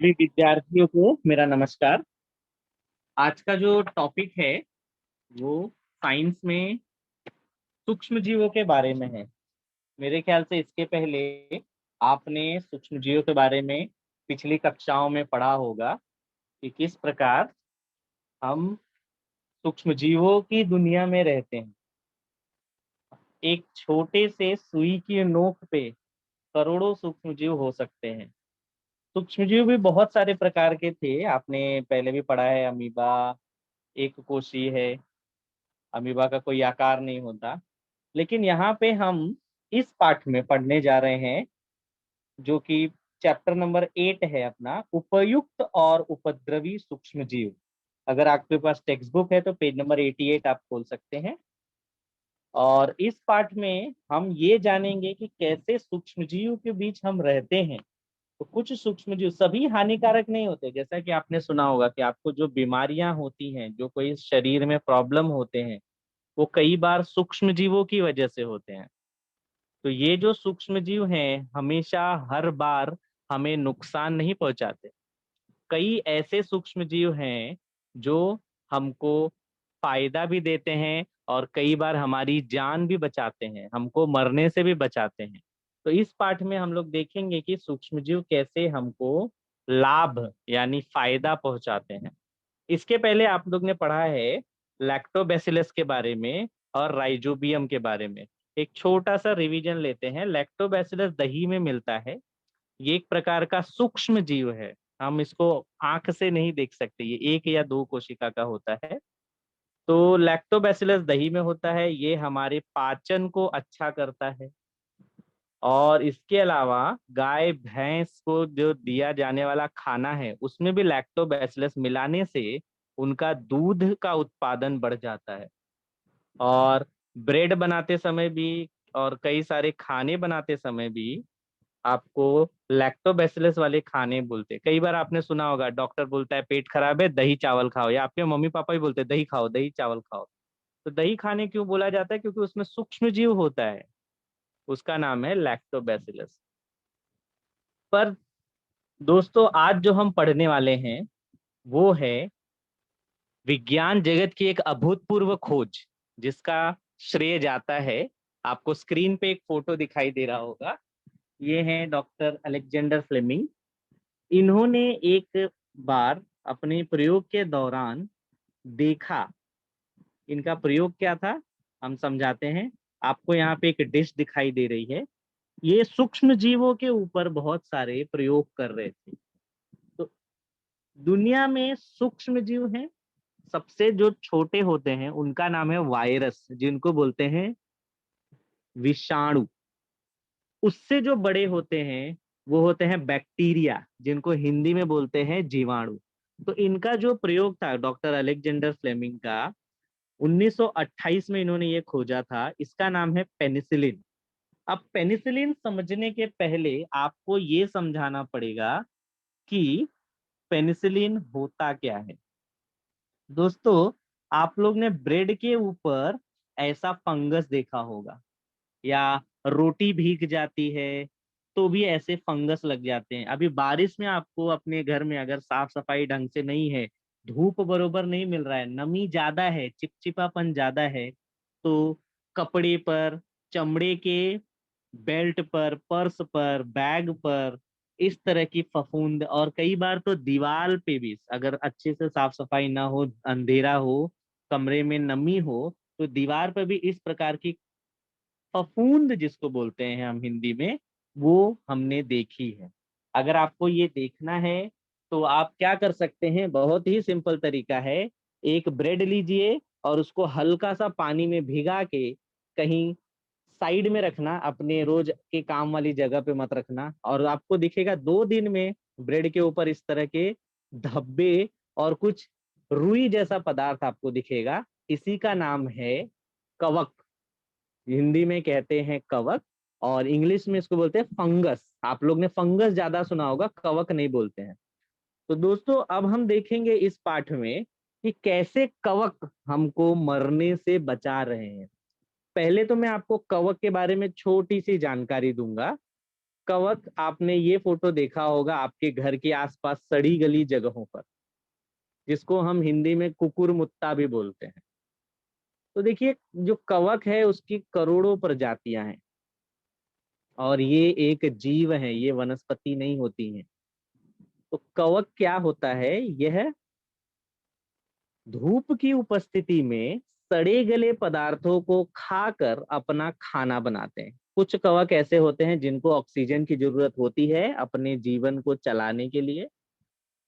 सभी विद्यार्थियों को मेरा नमस्कार। आज का जो टॉपिक है वो साइंस में सूक्ष्म जीवों के बारे में है। मेरे ख्याल से इसके पहले आपने सूक्ष्म जीवों के बारे में पिछली कक्षाओं में पढ़ा होगा कि किस प्रकार हम सूक्ष्म जीवों की दुनिया में रहते हैं। एक छोटे से सुई की नोक पे करोड़ों सूक्ष्म जीव हो सकते हैं। सूक्ष्म जीव भी बहुत सारे प्रकार के थे, आपने पहले भी पढ़ा है। अमीबा एक कोशी है, अमीबा का कोई आकार नहीं होता। लेकिन यहाँ पे हम इस पाठ में पढ़ने जा रहे हैं जो कि चैप्टर नंबर 8 है अपना, उपयुक्त और उपद्रवी सूक्ष्म जीव। अगर आपके पास टेक्स्ट बुक है तो पेज नंबर 88 आप खोल सकते हैं। और इस पाठ में हम ये जानेंगे कि कैसे सूक्ष्म जीव के बीच हम रहते हैं। तो कुछ सूक्ष्म जीव सभी हानिकारक नहीं होते, जैसा कि आपने सुना होगा कि आपको जो बीमारियां होती हैं, जो कोई शरीर में प्रॉब्लम होते हैं, वो कई बार सूक्ष्म जीवों की वजह से होते हैं। तो ये जो सूक्ष्म जीव हैं हमेशा हर बार हमें नुकसान नहीं पहुंचाते। कई ऐसे सूक्ष्म जीव हैं जो हमको फायदा भी देते हैं और कई बार हमारी जान भी बचाते हैं, हमको मरने से भी बचाते हैं। तो इस पाठ में हम लोग देखेंगे कि सूक्ष्म जीव कैसे हमको लाभ यानी फायदा पहुंचाते हैं। इसके पहले आप लोग ने पढ़ा है लैक्टोबैसिलस के बारे में और राइजोबियम के बारे में। एक छोटा सा रिवीजन लेते हैं। लैक्टोबैसिलस दही में मिलता है। ये एक प्रकार का सूक्ष्म जीव है। हम इसको आंख से नहीं देख सकते, ये एक या दो कोशिका का होता है। तो लैक्टोबैसिलस दही में होता है, ये हमारे पाचन को अच्छा करता है। और इसके अलावा गाय भैंस को जो दिया जाने वाला खाना है उसमें भी लैक्टोबैसिलस मिलाने से उनका दूध का उत्पादन बढ़ जाता है। और ब्रेड बनाते समय भी और कई सारे खाने बनाते समय भी आपको लैक्टोबैसिलस वाले खाने बोलते हैं। कई बार आपने सुना होगा डॉक्टर बोलता है पेट खराब है दही चावल खाओ, या आपके मम्मी पापा भी बोलते हैं दही खाओ, दही चावल खाओ। तो दही खाने क्यों बोला जाता है? क्योंकि उसमें सूक्ष्म जीव होता है, उसका नाम है लैक्टोबैसिलस। पर दोस्तों आज जो हम पढ़ने वाले हैं वो है विज्ञान जगत की एक अभूतपूर्व खोज, जिसका श्रेय जाता है, आपको स्क्रीन पे एक फोटो दिखाई दे रहा होगा, ये है डॉक्टर अलेक्जेंडर फ्लेमिंग। इन्होंने एक बार अपने प्रयोग के दौरान देखा। इनका प्रयोग क्या था हम समझाते हैं। आपको यहाँ पे एक डिश दिखाई दे रही है। ये सूक्ष्म जीवों के ऊपर बहुत सारे प्रयोग कर रहे थे। तो दुनिया में सूक्ष्म जीव हैं, सबसे जो छोटे होते हैं उनका नाम है वायरस, जिनको बोलते हैं विषाणु। उससे जो बड़े होते हैं वो होते हैं बैक्टीरिया, जिनको हिंदी में बोलते हैं जीवाणु। तो इनका जो प्रयोग था डॉक्टर अलेक्जेंडर फ्लेमिंग का, 1928 में इन्होंने ये खोजा था। इसका नाम है पेनिसिलिन। अब पेनिसिलिन समझने के पहले आपको ये समझाना पड़ेगा कि पेनिसिलिन होता क्या है। दोस्तों आप लोग ने ब्रेड के ऊपर ऐसा फंगस देखा होगा, या रोटी भीग जाती है तो भी ऐसे फंगस लग जाते हैं। अभी बारिश में आपको अपने घर में अगर साफ सफाई ढंग से नहीं है, धूप बरोबर नहीं मिल रहा है, नमी ज्यादा है, चिपचिपापन ज्यादा है, तो कपड़े पर, चमड़े के बेल्ट पर, पर्स पर, बैग पर इस तरह की फफूंद, और कई बार तो दीवार पे भी अगर अच्छे से साफ सफाई ना हो, अंधेरा हो, कमरे में नमी हो, तो दीवार पर भी इस प्रकार की फफूंद जिसको बोलते हैं हम हिंदी में, वो हमने देखी है। अगर आपको ये देखना है तो आप क्या कर सकते हैं, बहुत ही सिंपल तरीका है। एक ब्रेड लीजिए और उसको हल्का सा पानी में भिगा के कहीं साइड में रखना, अपने रोज के काम वाली जगह पे मत रखना, और आपको दिखेगा 2 दिन में ब्रेड के ऊपर इस तरह के धब्बे और कुछ रुई जैसा पदार्थ आपको दिखेगा। इसी का नाम है कवक। हिंदी में कहते हैं कवक और इंग्लिश में इसको बोलते हैं फंगस। आप लोग ने फंगस ज्यादा सुना होगा, कवक नहीं बोलते हैं। तो दोस्तों अब हम देखेंगे इस पाठ में कि कैसे कवक हमको मरने से बचा रहे हैं। पहले तो मैं आपको कवक के बारे में छोटी सी जानकारी दूंगा। कवक, आपने ये फोटो देखा होगा आपके घर के आसपास सड़ी गली जगहों पर, जिसको हम हिंदी में कुकुर मुत्ता भी बोलते हैं। तो देखिए, जो कवक है उसकी करोड़ों प्रजातियां हैं, और ये एक जीव है, ये वनस्पति नहीं होती हैं। तो कवक क्या होता है, यह धूप की उपस्थिति में सड़े गले पदार्थों को खाकर अपना खाना बनाते हैं। कुछ कवक ऐसे होते हैं जिनको ऑक्सीजन की जरूरत होती है अपने जीवन को चलाने के लिए।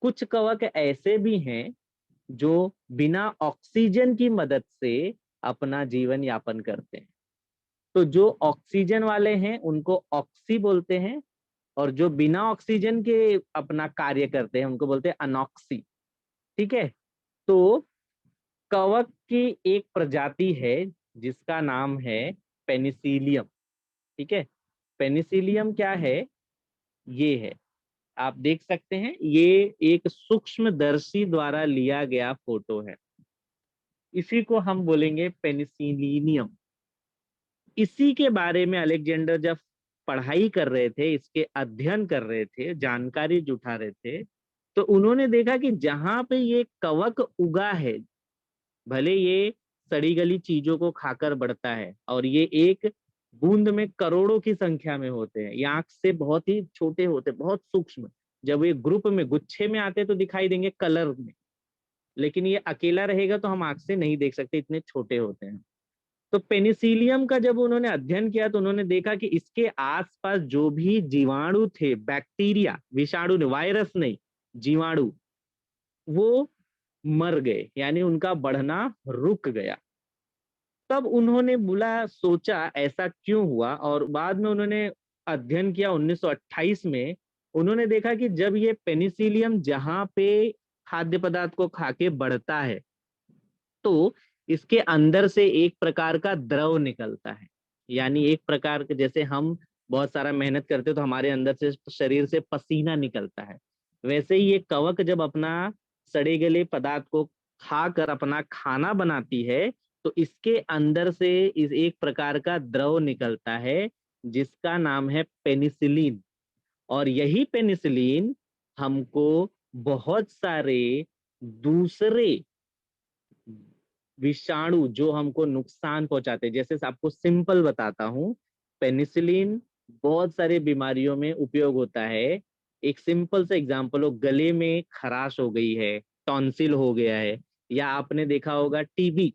कुछ कवक ऐसे भी हैं जो बिना ऑक्सीजन की मदद से अपना जीवन यापन करते हैं। तो जो ऑक्सीजन वाले हैं उनको ऑक्सी बोलते हैं, और जो बिना ऑक्सीजन के अपना कार्य करते हैं उनको बोलते हैं अनॉक्सी। ठीक है। तो कवक की एक प्रजाति है जिसका नाम है पेनिसिलियम। ठीक है। पेनिसिलियम क्या है, ये है, आप देख सकते हैं, ये एक सूक्ष्मदर्शी द्वारा लिया गया फोटो है। इसी को हम बोलेंगे पेनिसिलिनियम। इसी के बारे में अलेक्जेंडर जब पढ़ाई कर रहे थे, इसके अध्ययन कर रहे थे, जानकारी जुटा रहे थे, तो उन्होंने देखा कि जहां पे ये कवक उगा है, भले ये सड़ी गली चीजों को खाकर बढ़ता है, और ये एक बूंद में करोड़ों की संख्या में होते हैं, ये आंख से बहुत ही छोटे होते, बहुत सूक्ष्म। जब ये ग्रुप में, गुच्छे में आते तो दिखाई देंगे कलर में, लेकिन ये अकेला रहेगा तो हम आंख से नहीं देख सकते, इतने छोटे होते हैं। तो पेनिसिलियम का जब उन्होंने अध्ययन किया तो उन्होंने देखा कि इसके आसपास जो भी जीवाणु थे, बैक्टीरिया, विषाणु ने, वायरस नहीं, जीवाणु, वो मर गए, यानी उनका बढ़ना रुक गया। तब उन्होंने बोला, सोचा ऐसा क्यों हुआ, और बाद में उन्होंने अध्ययन किया 1928 में। उन्होंने देखा कि जब ये पेनिसिलियम जहां पे खाद्य पदार्थ को खाके बढ़ता है, तो इसके अंदर से एक प्रकार का द्रव निकलता है। यानी एक प्रकार के, जैसे हम बहुत सारा मेहनत करते तो हमारे अंदर से, शरीर से पसीना निकलता है, वैसे ही ये कवक जब अपना सड़े गले पदार्थ को खाकर अपना खाना बनाती है, तो इसके अंदर से इस एक प्रकार का द्रव निकलता है जिसका नाम है पेनिसिलिन। और यही पेनिसिलिन हमको बहुत सारे दूसरे विषाणु जो हमको नुकसान पहुंचाते हैं, जैसे आपको सिंपल बताता हूं, पेनिसिलिन बहुत सारी बीमारियों में उपयोग होता है। एक सिंपल सा एग्जांपल हो, गले में खराश हो गई है, टॉन्सिल हो गया है, या आपने देखा होगा टीबी,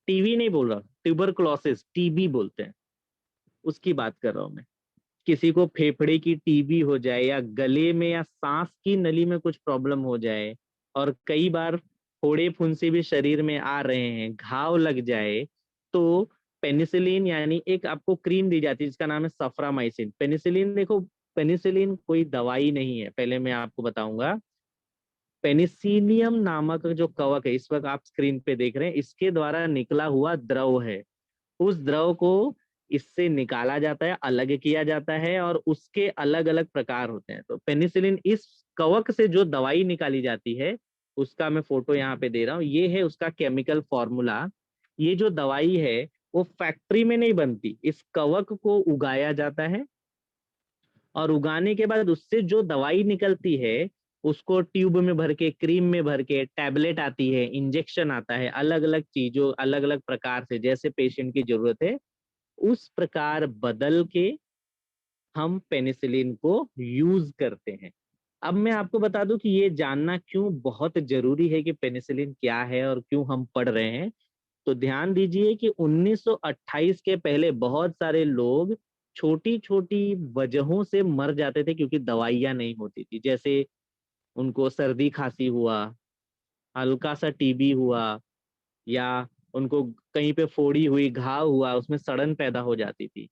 टीवी नहीं बोल रहा, ट्यूबरकुलोसिस, टीबी बोलते हैं, उसकी बात कर रहा हूं मैं। किसी को फेफड़े की टीबी हो जाए, या गले में या सांस की नली में कुछ प्रॉब्लम हो जाए, और कई बार फोड़े फुंसी भी शरीर में आ रहे हैं, घाव लग जाए, तो पेनिसिलिन यानी एक आपको क्रीम दी जाती है जिसका नाम है सफ्रामाइसिन। पेनिसिलिन देखो, पेनिसिलिन कोई दवाई नहीं है, पहले मैं आपको बताऊंगा। पेनिसिलियम नामक जो कवक है, इस वक्त आप स्क्रीन पे देख रहे हैं, इसके द्वारा निकला हुआ द्रव है। उस द्रव को इससे निकाला जाता है, अलग किया जाता है, और उसके अलग अलग प्रकार होते हैं। तो पेनिसिलिन, इस कवक से जो दवाई निकाली जाती है, उसका मैं फोटो यहाँ पे दे रहा हूँ, ये है उसका केमिकल फॉर्मूला। ये जो दवाई है वो फैक्ट्री में नहीं बनती, इस कवक को उगाया जाता है, और उगाने के बाद उससे जो दवाई निकलती है उसको ट्यूब में भर के, क्रीम में भर के, टैबलेट आती है, इंजेक्शन आता है, अलग अलग चीजों, अलग अलग प्रकार से जैसे पेशेंट की जरूरत है उस प्रकार बदल के हम पेनिसिलिन को यूज करते हैं। अब मैं आपको बता दूं कि ये जानना क्यों बहुत जरूरी है कि पेनिसिलिन क्या है और क्यों हम पढ़ रहे हैं। तो ध्यान दीजिए कि 1928 के पहले बहुत सारे लोग छोटी छोटी वजहों से मर जाते थे क्योंकि दवाइयां नहीं होती थी। जैसे उनको सर्दी खांसी हुआ, हल्का सा टीबी हुआ, या उनको कहीं पे फोड़ी हुई, घाव हुआ, उसमें सड़न पैदा हो जाती थी।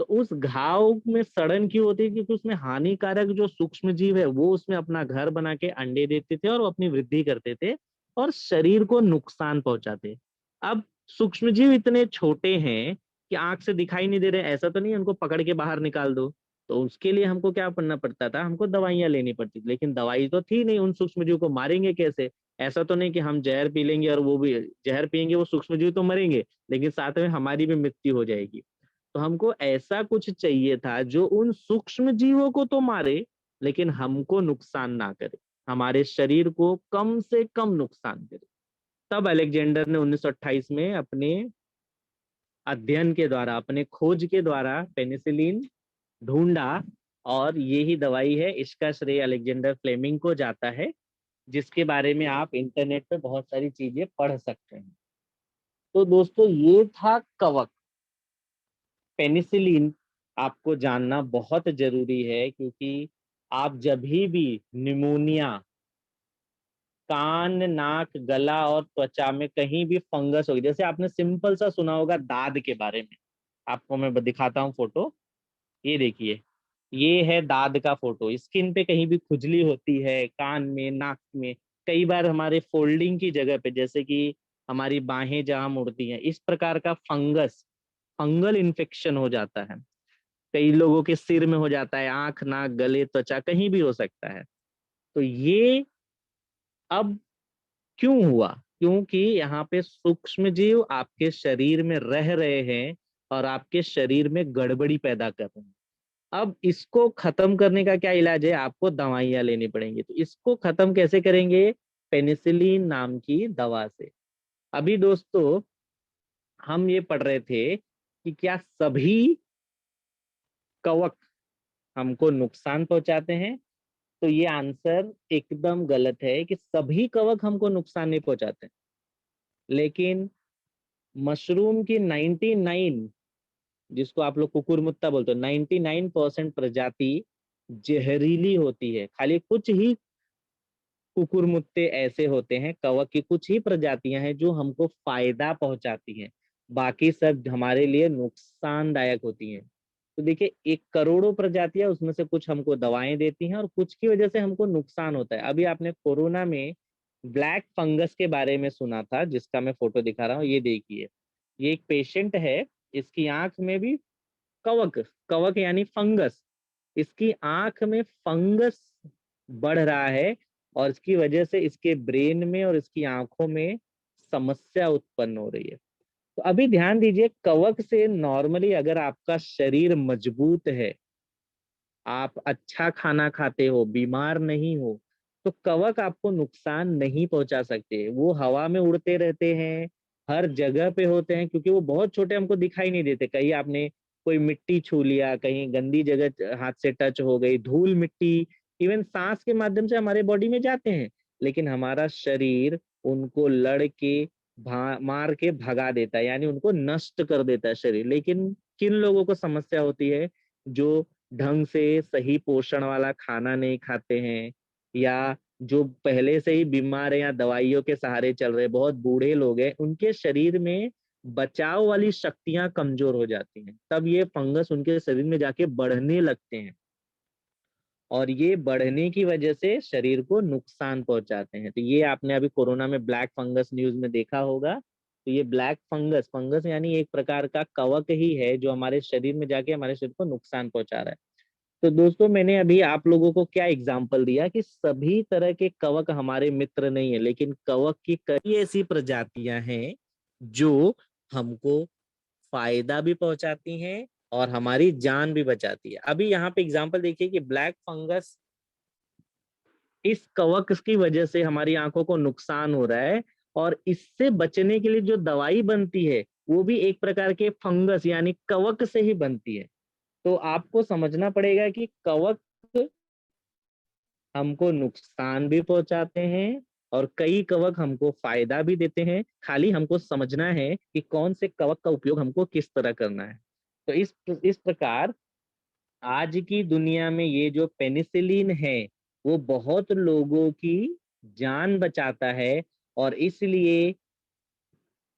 तो उस घाव में सड़न क्यों होती है, क्योंकि उसमें हानिकारक जो सूक्ष्म जीव है वो उसमें अपना घर बना के अंडे देते थे और वो अपनी वृद्धि करते थे और शरीर को नुकसान पहुंचाते। अब सूक्ष्म जीव इतने छोटे हैं कि आंख से दिखाई नहीं दे रहे, ऐसा तो नहीं है उनको पकड़ के बाहर निकाल दो। तो उसके लिए हमको क्या करना पड़ता था, हमको दवाइयां लेनी पड़ती थी, लेकिन दवाई तो थी नहीं, उन सूक्ष्म जीव को मारेंगे कैसे। ऐसा तो नहीं कि हम जहर पी लेंगे और वो भी, जहर पियेंगे वो सूक्ष्म जीव तो मरेंगे, लेकिन साथ में हमारी भी मृत्यु हो जाएगी। तो हमको ऐसा कुछ चाहिए था जो उन सूक्ष्म जीवों को तो मारे लेकिन हमको नुकसान ना करे, हमारे शरीर को कम से कम नुकसान करे। तब अलेक्जेंडर ने 1928 में अपने अध्ययन के द्वारा, अपने खोज के द्वारा पेनिसिलिन ढूंढा, और ये ही दवाई है। इसका श्रेय अलेक्जेंडर फ्लेमिंग को जाता है, जिसके बारे में आप इंटरनेट पे बहुत सारी चीजें पढ़ सकते हैं। तो दोस्तों ये था कवक। पेनिसिलिन आपको जानना बहुत जरूरी है, क्योंकि आप जब भी निमोनिया, कान नाक गला और त्वचा में कहीं भी फंगस होगी, जैसे आपने सिंपल सा सुना होगा दाद के बारे में, आपको मैं दिखाता हूँ फोटो। ये देखिए, ये है दाद का फोटो। स्किन पे कहीं भी खुजली होती है, कान में, नाक में, कई बार हमारे फोल्डिंग की जगह पे, जैसे कि हमारी बाहें जहां मुड़ती हैं, इस प्रकार का फंगल इन्फेक्शन हो जाता है। कई लोगों के सिर में हो जाता है, आंख नाक गले त्वचा कहीं भी हो सकता है। तो ये अब क्यों हुआ? क्योंकि यहाँ पे सूक्ष्म जीव आपके शरीर में रह रहे हैं और आपके शरीर में गड़बड़ी पैदा कर रहे हैं। अब इसको खत्म करने का क्या इलाज है? आपको दवाइयां लेनी पड़ेंगी। तो इसको खत्म कैसे करेंगे? पेनिसिलिन नाम की दवा से। अभी दोस्तों हम ये पढ़ रहे थे कि क्या सभी कवक हमको नुकसान पहुंचाते हैं? तो ये आंसर एकदम गलत है कि सभी कवक हमको नुकसान नहीं पहुंचाते। लेकिन मशरूम की 99, जिसको आप लोग कुकुरमुत्ता बोलते हो, 99% प्रजाति जहरीली होती है। खाली कुछ ही कुकुरमुत्ते ऐसे होते हैं, कवक की कुछ ही प्रजातियां हैं जो हमको फायदा पहुंचाती हैं, बाकी सब हमारे लिए नुकसानदायक होती हैं। तो देखिए, एक करोड़ों प्रजातियां, उसमें से कुछ हमको दवाएं देती हैं और कुछ की वजह से हमको नुकसान होता है। अभी आपने कोरोना में ब्लैक फंगस के बारे में सुना था, जिसका मैं फोटो दिखा रहा हूँ। ये देखिए, ये एक पेशेंट है, इसकी आंख में भी कवक, कवक यानी फंगस, इसकी आंख में फंगस बढ़ रहा है, और इसकी वजह से इसके ब्रेन में और इसकी आंखों में समस्या उत्पन्न हो रही है। तो अभी ध्यान दीजिए, कवक से नॉर्मली अगर आपका शरीर मजबूत है, आप अच्छा खाना खाते हो, बीमार नहीं हो, तो कवक आपको नुकसान नहीं पहुंचा सकते। वो हवा में उड़ते रहते हैं, हर जगह पे होते हैं, क्योंकि वो बहुत छोटे, हमको दिखाई नहीं देते। कहीं आपने कोई मिट्टी छू लिया, कहीं गंदी जगह हाथ से टच हो गई, धूल मिट्टी, इवन सांस के माध्यम से हमारे बॉडी में जाते हैं, लेकिन हमारा शरीर उनको लड़ के मार के भगा देता है, यानी उनको नष्ट कर देता है शरीर। लेकिन किन लोगों को समस्या होती है? जो ढंग से सही पोषण वाला खाना नहीं खाते हैं, या जो पहले से ही बीमार है या दवाइयों के सहारे चल रहे, बहुत बूढ़े लोग हैं, उनके शरीर में बचाव वाली शक्तियां कमजोर हो जाती हैं। तब ये फंगस उनके शरीर में जाके बढ़ने लगते हैं, और ये बढ़ने की वजह से शरीर को नुकसान पहुंचाते हैं। तो ये आपने अभी कोरोना में ब्लैक फंगस न्यूज में देखा होगा। तो ये ब्लैक फंगस, फंगस यानी एक प्रकार का कवक ही है जो हमारे शरीर में जाके हमारे शरीर को नुकसान पहुंचा रहा है। तो दोस्तों मैंने अभी आप लोगों को क्या एग्जाम्पल दिया कि सभी तरह के कवक हमारे मित्र नहीं है, लेकिन कवक की कई ऐसी प्रजातियां हैं जो हमको फायदा भी पहुंचाती हैं और हमारी जान भी बचाती है। अभी यहाँ पे एग्जाम्पल देखिए कि ब्लैक फंगस, इस कवक की वजह से हमारी आंखों को नुकसान हो रहा है, और इससे बचने के लिए जो दवाई बनती है वो भी एक प्रकार के फंगस यानी कवक से ही बनती है। तो आपको समझना पड़ेगा कि कवक हमको नुकसान भी पहुंचाते हैं और कई कवक हमको फायदा भी देते हैं। खाली हमको समझना है कि कौन से कवक का उपयोग हमको किस तरह करना है। तो इस प्रकार आज की दुनिया में ये जो पेनिसिलिन है वो बहुत लोगों की जान बचाता है, और इसलिए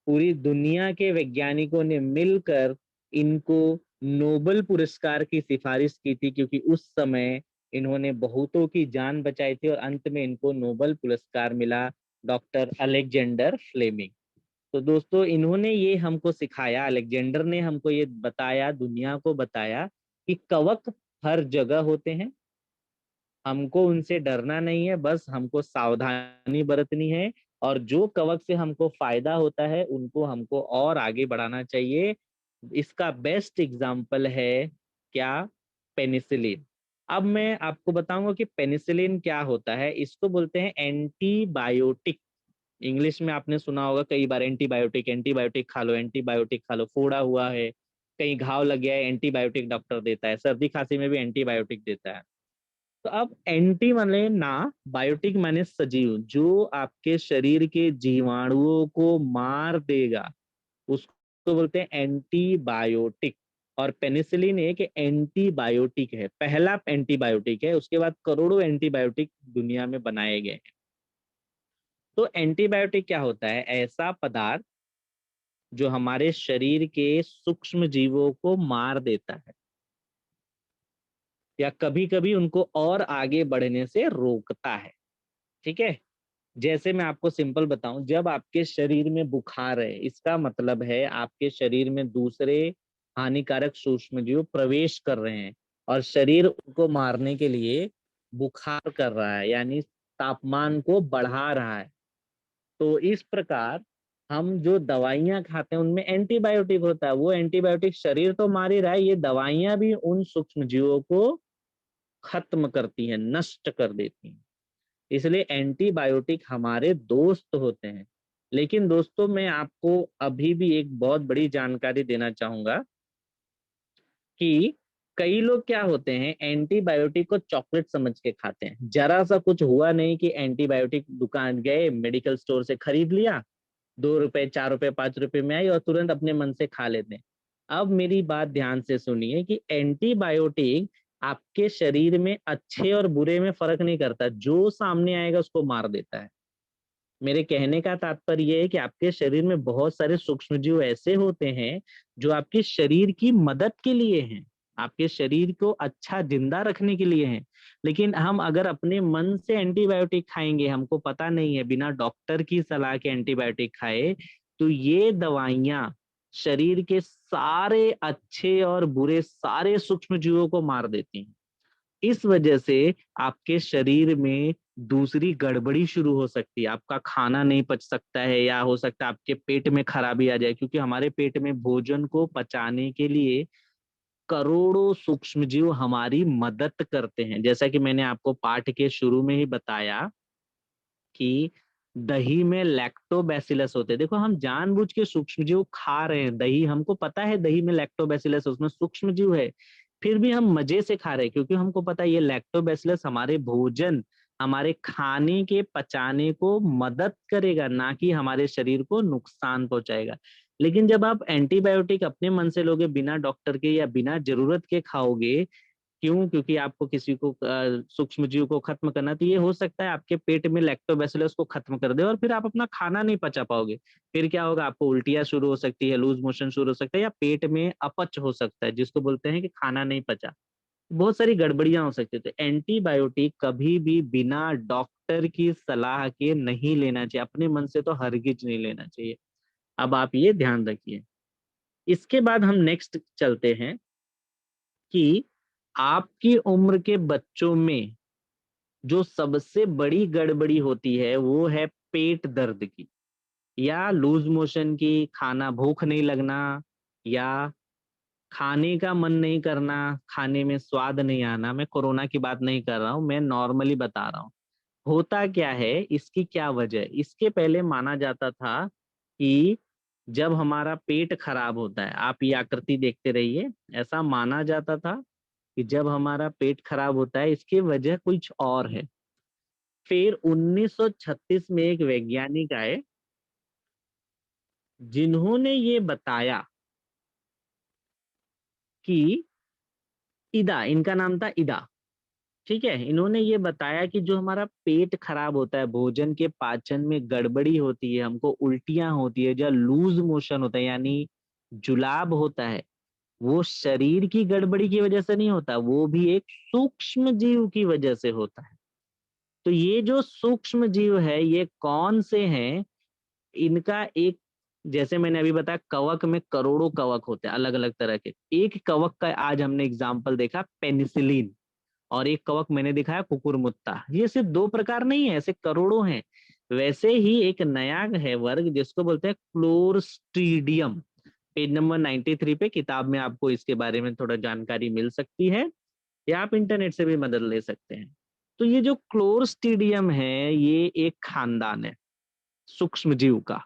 पूरी दुनिया के वैज्ञानिकों ने मिलकर इनको नोबेल पुरस्कार की सिफारिश की थी, क्योंकि उस समय इन्होंने बहुतों की जान बचाई थी, और अंत में इनको नोबेल पुरस्कार मिला, डॉक्टर अलेक्जेंडर फ्लेमिंग। तो दोस्तों इन्होंने ये हमको सिखाया, अलेक्जेंडर ने हमको ये बताया, दुनिया को बताया कि कवक हर जगह होते हैं, हमको उनसे डरना नहीं है, बस हमको सावधानी बरतनी है, और जो कवक से हमको फायदा होता है उनको हमको और आगे बढ़ाना चाहिए। इसका बेस्ट एग्जाम्पल है क्या? पेनिसिलिन। अब मैं आपको बताऊंगा कि पेनिसिलिन क्या होता है। इसको बोलते हैं एंटीबायोटिक। इंग्लिश में आपने सुना होगा कई बार, एंटीबायोटिक, एंटीबायोटिक खा लो, एंटीबायोटिक खा लो। फोड़ा हुआ है, कहीं घाव लग गया है, एंटीबायोटिक डॉक्टर देता है। सर्दी खांसी में भी एंटीबायोटिक देता है। तो अब एंटी माने ना, बायोटिक माने सजीव, जो आपके शरीर के जीवाणुओं को मार देगा, उसको बोलते हैं एंटीबायोटिक। और पेनिसिलिन एक एंटीबायोटिक है, पहला एंटीबायोटिक है। उसके बाद करोड़ों एंटीबायोटिक दुनिया में बनाए गए हैं। तो एंटीबायोटिक क्या होता है? ऐसा पदार्थ जो हमारे शरीर के सूक्ष्म जीवों को मार देता है, या कभी कभी उनको और आगे बढ़ने से रोकता है। ठीक है। जैसे मैं आपको सिंपल बताऊं, जब आपके शरीर में बुखार है, इसका मतलब है आपके शरीर में दूसरे हानिकारक सूक्ष्मजीव प्रवेश कर रहे हैं, और शरीर उनको मारने के लिए बुखार कर रहा है, यानी तापमान को बढ़ा रहा है। तो इस प्रकार हम जो दवाइयां खाते हैं उनमें एंटीबायोटिक होता है। वो एंटीबायोटिक शरीर तो मार ही रहा है, ये दवाइयां भी उन सूक्ष्मजीवों को खत्म करती हैं, नष्ट कर देती हैं। इसलिए एंटीबायोटिक हमारे दोस्त होते हैं। लेकिन दोस्तों, मैं आपको अभी भी एक बहुत बड़ी जानकारी देना चाहूंगा कि कई लोग क्या होते हैं, एंटीबायोटिक को चॉकलेट समझ के खाते हैं। जरा सा कुछ हुआ नहीं कि एंटीबायोटिक दुकान गए, मेडिकल स्टोर से खरीद लिया, 2 रुपए, 4 रुपए, 5 रुपए में आई, और तुरंत अपने मन से खा लेते हैं। अब मेरी बात ध्यान से सुनिए कि एंटीबायोटिक आपके शरीर में अच्छे और बुरे में फर्क नहीं करता, जो सामने आएगा उसको मार देता है। मेरे कहने का तात्पर्य यह है कि आपके शरीर में बहुत सारे सूक्ष्मजीव ऐसे होते हैं जो आपके शरीर की मदद के लिए हैं, आपके शरीर को अच्छा जिंदा रखने के लिए हैं। लेकिन हम अगर अपने मन से एंटीबायोटिक खाएंगे, हमको पता नहीं है, बिना डॉक्टर की सलाह के एंटीबायोटिक खाए, तो ये दवाइयां शरीर के सारे अच्छे और बुरे सारे सूक्ष्मजीवों को मार देती हैं। इस वजह से आपके शरीर में दूसरी गड़बड़ी शुरू हो सकती है। आपका खाना नहीं पच सकता है, या हो सकता है आपके पेट में खराबी आ जाए, क्योंकि हमारे पेट में भोजन को पचाने के लिए करोड़ों सूक्ष्मजीव हमारी मदद करते हैं। जैसा कि मैंने आपको पाठ के शुरू में ही बताया कि दही में लैक्टोबैसिलस होते हैं। देखो, हम जानबूझ के सूक्ष्मजीव खा रहे हैं दही, हमको पता है दही में लैक्टोबैसिलस, उसमें सूक्ष्मजीव है, फिर भी हम मजे से खा रहे हैं, क्योंकि हमको पता है ये लैक्टोबैसिलस हमारे भोजन, हमारे खाने के पचाने को मदद करेगा, ना कि हमारे शरीर को नुकसान पहुंचाएगा। लेकिन जब आप एंटीबायोटिक अपने मन से लोगे, बिना डॉक्टर के या बिना जरूरत के खाओगे, क्यों? क्योंकि आपको किसी को सूक्ष्म जीव को खत्म करना है, तो ये हो सकता है आपके पेट में लैक्टोबैसिलस को खत्म कर दे, और फिर आप अपना खाना नहीं पचा पाओगे। फिर क्या होगा? आपको उल्टियां शुरू हो सकती है, लूज मोशन शुरू हो सकता है, या पेट में अपच हो सकता है, जिसको बोलते हैं कि खाना नहीं पचा। बहुत सारी गड़बड़ियां हो सकती है। तो एंटीबायोटिक कभी भी बिना डॉक्टर की सलाह के नहीं लेना चाहिए, अपने मन से तो हरगिज नहीं लेना चाहिए। अब आप ये ध्यान रखिए। इसके बाद हम नेक्स्ट चलते हैं कि आपकी उम्र के बच्चों में जो सबसे बड़ी गड़बड़ी होती है वो है पेट दर्द की, या लूज मोशन की, खाना भूख नहीं लगना, या खाने का मन नहीं करना, खाने में स्वाद नहीं आना। मैं कोरोना की बात नहीं कर रहा हूँ, मैं नॉर्मली बता रहा हूँ। होता क्या है, इसकी क्या वजह है? इसके पहले माना जाता था कि जब हमारा पेट खराब होता है, आप ये आकृति देखते रहिए, ऐसा माना जाता था कि जब हमारा पेट खराब होता है इसकी वजह कुछ और है। फिर 1936 में एक वैज्ञानिक आए जिन्होंने ये बताया कि इदा, इनका नाम था इदा। ठीक है, इन्होंने ये बताया कि जो हमारा पेट खराब होता है, भोजन के पाचन में गड़बड़ी होती है, हमको उल्टियां होती है, जो लूज मोशन होता है यानी जुलाब होता है, वो शरीर की गड़बड़ी की वजह से नहीं होता, वो भी एक सूक्ष्म जीव की वजह से होता है। तो ये जो सूक्ष्म जीव है ये कौन से हैं? इनका एक, जैसे मैंने अभी बताया, कवक में करोड़ों कवक होते हैं अलग अलग तरह के। एक कवक का आज हमने एग्जाम्पल देखा पेनिसिलिन, और एक कवक मैंने दिखाया कुकुरमुत्ता। ये सिर्फ 2 प्रकार नहीं है, ऐसे करोड़ों हैं। वैसे ही एक नया है वर्ग जिसको बोलते हैं क्लोरस्ट्रीडियम। पेज नंबर 93 पे किताब में आपको इसके बारे में थोड़ा जानकारी मिल सकती है, या आप इंटरनेट से भी मदद ले सकते हैं। तो ये जो क्लोस्ट्रीडियम है, ये एक खानदान है सूक्ष्म जीव का,